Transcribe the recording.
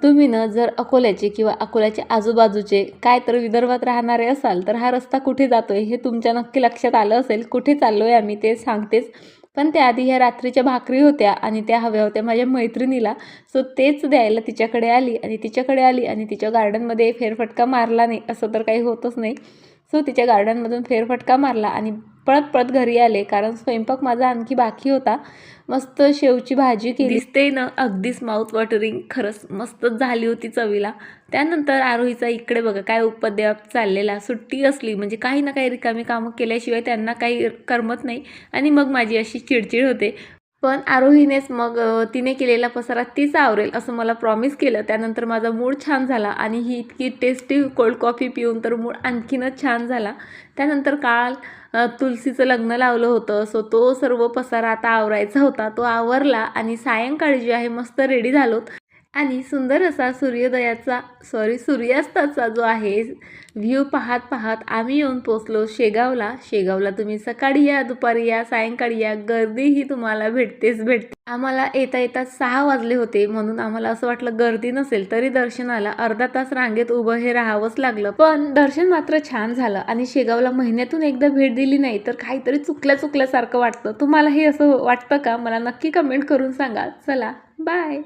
तुम्ही ना जर अकोल्याचे किंवा अकोल्याच्या आजूबाजूचे काय तर विदर्भात राहणारे असाल तर हा रस्ता कुठे जातोय हे तुमच्या नक्की लक्षात आलं असेल. कुठे चाललोय आम्ही ते सांगतेच. पण त्याआधी ह्या रात्रीच्या भाकरी होत्या आणि त्या हव्या होत्या माझ्या मैत्रिणीला. सो तेच द्यायला तिच्याकडे आली आणि तिच्या गार्डनमध्ये फेरफटका मारला नाही असं तर काही होतच नाही. सो तिच्या गार्डनमधून फेरफटका मारला आणि पळत पळत घरी आले, कारण स्वयंपाक माझा आणखी बाकी होता. मस्त शेवची भाजी केली. दिसते ना अगदीच माउथ वॉटरिंग, खरंच मस्तच झाली होती चवीला. त्यानंतर आरोहीचा इकडे बघा काय उपद्व्याप चाललेला. सुट्टी असली म्हणजे काही ना काही रिकामी कामं केल्याशिवाय त्यांना काही करमत नाही आणि मग माझी अशी चिडचिड होते. पण आरोहीनेच मग तिने केलेला पसारा तीच आवरेल असं मला प्रॉमिस केलं. त्यानंतर माझा मूड छान झाला आणि ही इतकी टेस्टी कोल्ड कॉफी पिऊन तर मूड आणखीनच छान झाला. त्यानंतर काल तुलसीचं लग्न लावलं होतं. सो तो सर्व पसारा आता आवरायचा होता. तो आवरला आणि सायंकाळी जी आहे मस्त रेडी झालो आणि सुंदर असा सूर्यास्ताचा जो आहे व्ह्यू पाहत पाहत आम्ही येऊन पोचलो शेगावला. शेगावला तुम्ही सकाळी या, दुपारी या, सायंकाळी या, गर्दी ही तुम्हाला भेटते. आम्हाला येता येता 6 वाजले होते, म्हणून आम्हाला असं वाटलं गर्दी नसेल, तरी दर्शनाला अर्धा तास रांगेत उभं हे राहावंच लागलं. पण दर्शन मात्र छान झालं आणि शेगावला महिन्यातून एकदा भेट दिली नाही तर काहीतरी चुकल्यासारखं वाटतं. तुम्हाला हे असं वाटतं का? मला नक्की कमेंट करून सांगा. चला बाय.